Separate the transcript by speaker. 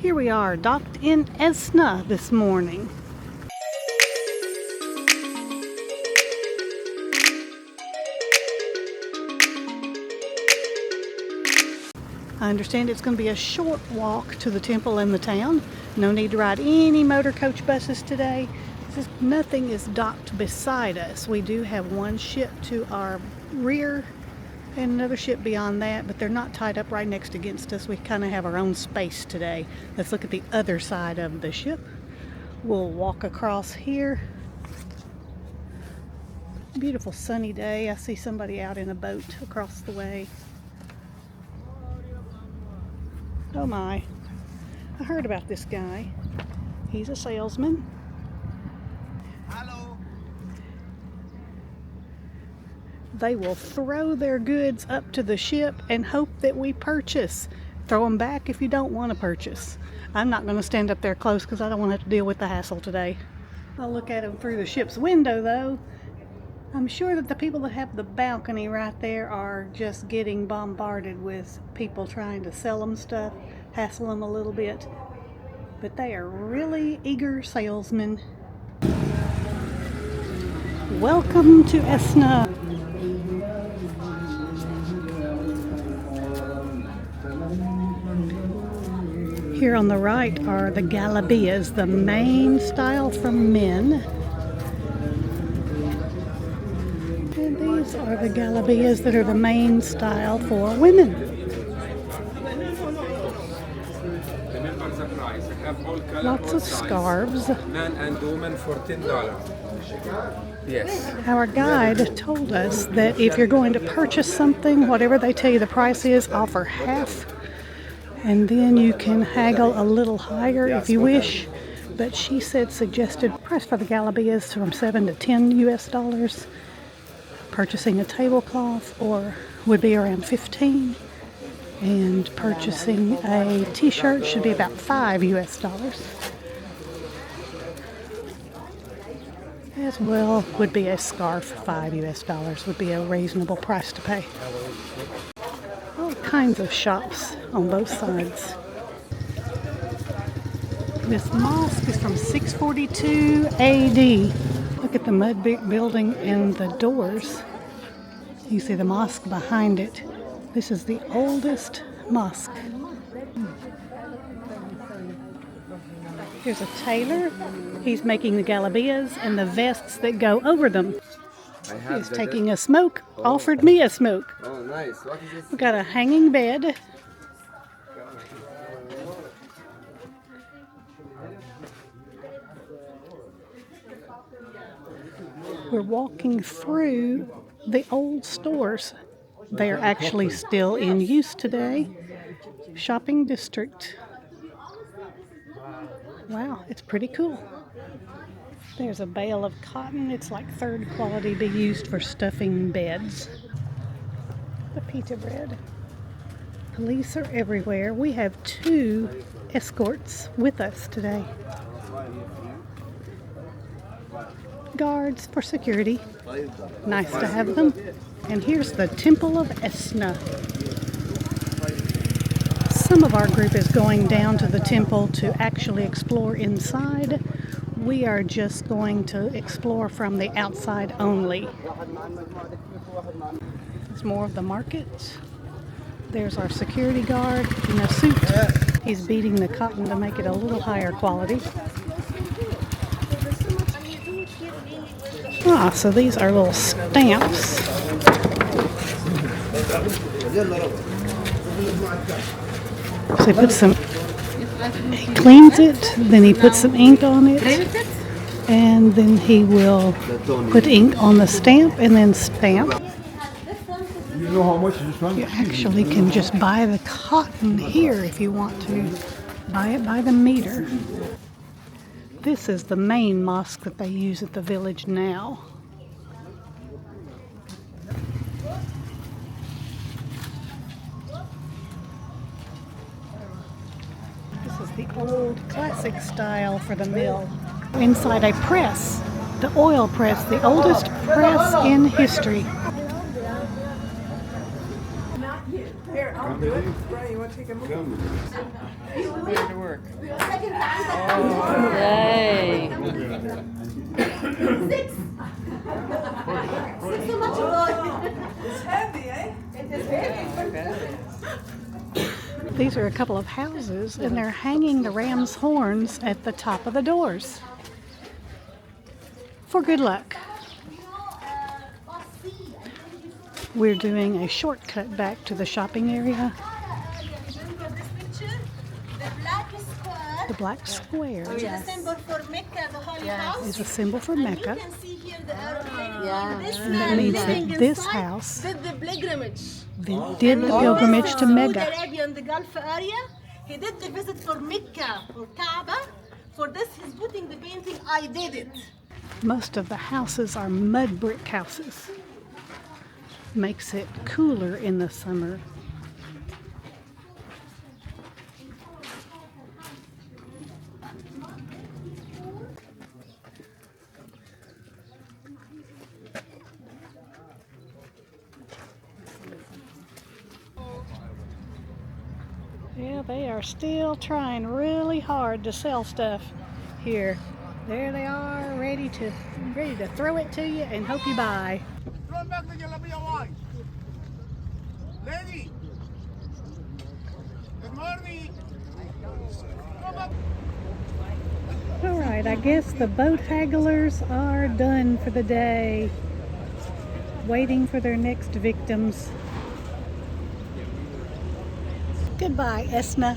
Speaker 1: Here we are, docked in Esna this morning. I understand it's going to be a short walk to the temple in the town. No need to ride any motor coach buses today. Nothing is docked beside us. We do have one ship to our rear and another ship beyond that, but they're not tied up right next against us. We kind of have our own space today. Let's look at the other side of the ship. We'll walk across here. Beautiful sunny day. I see somebody out in a boat across the way. Oh my, I heard about this guy. He's a salesman.
Speaker 2: Hello.
Speaker 1: They will throw their goods up to the ship and hope that we purchase. Throw them back if you don't want to purchase. I'm not going to stand up there close because I don't want to have to deal with the hassle today. I'll look at them through the ship's window though. I'm sure that the people that have the balcony right there are just getting bombarded with people trying to sell them stuff, hassle them a little bit. But they are really eager salesmen. Welcome to Esna. Here on the right are the galabeas, the main style for men. And these are the galabeas that are the main style for women. Lots of scarves.
Speaker 3: Men and women for $10. Yes.
Speaker 1: Our guide told us that if you're going to purchase something, whatever they tell you the price is, offer half. And then you can haggle a little higher if you wish. But she said suggested price for the galabeas from $7 to $10 US. Purchasing a tablecloth would be around $15. And purchasing a t-shirt should be about $5 US. As well would be a scarf, $5 US would be a reasonable price to pay. All kinds of shops on both sides. This mosque is from 642 AD. Look at the mud building and the doors. You see the mosque behind it. This is the oldest mosque. Here's a tailor. He's making the galabeas and the vests that go over them. He's taking a smoke. Offered me a smoke.
Speaker 3: Oh, nice. What is this?
Speaker 1: We got a hanging bed. We're walking through the old stores. They are actually still in use today. Shopping district. Wow, it's pretty cool. There's a bale of cotton. It's like third quality, be used for stuffing beds. The pita bread. Police are everywhere. We have 2 escorts with us today. Guards for security. Nice to have them. And here's the Temple of Esna. Some of our group is going down to the temple to actually explore inside. We are just going to explore from the outside only. There's more of the market. There's our security guard in a suit. He's beating the cotton to make it a little higher quality. Ah, so these are little stamps. So he puts some, he cleans it, then he puts some ink on it, and then he will put ink on the stamp and then stamp.
Speaker 2: You know how much this one?
Speaker 1: You actually can just buy the cotton here if you want to. Buy it by the meter. This is the main mosque that they use at the village now. This is the old classic style for the mill. Inside a press, the oil press, the oldest press in history.
Speaker 4: Here, I'll do it. Brian, you want to take a movie? Put it to work.
Speaker 5: Yay.
Speaker 4: It's heavy, eh?
Speaker 1: These are a couple of houses, and they're hanging the ram's horns at the top of the doors for good luck. We're doing a shortcut back to the shopping area.
Speaker 6: Remember this picture? The black square
Speaker 1: The black square
Speaker 6: is a symbol for Mecca, the holy house.
Speaker 1: is a symbol for
Speaker 6: And
Speaker 1: Mecca.
Speaker 6: you can see here the aeroplane.
Speaker 5: Yeah.
Speaker 6: This
Speaker 1: And that means that this house
Speaker 6: did the pilgrimage.
Speaker 1: did the pilgrimage to
Speaker 6: Saudi
Speaker 1: Mecca.
Speaker 6: Arabia and the Gulf area. He did the visit for Mecca, for Kaaba. For this, he's putting the painting, I did it.
Speaker 1: Most of the houses are mud brick houses. Makes it cooler in the summer. Yeah, they are still trying really hard to sell stuff here. There they are, ready to throw it to you and hope you buy.
Speaker 2: Run back to your wife. Lady. Good morning.
Speaker 1: All right, I guess the boat hagglers are done for the day, waiting for their next victims. Goodbye, Esna.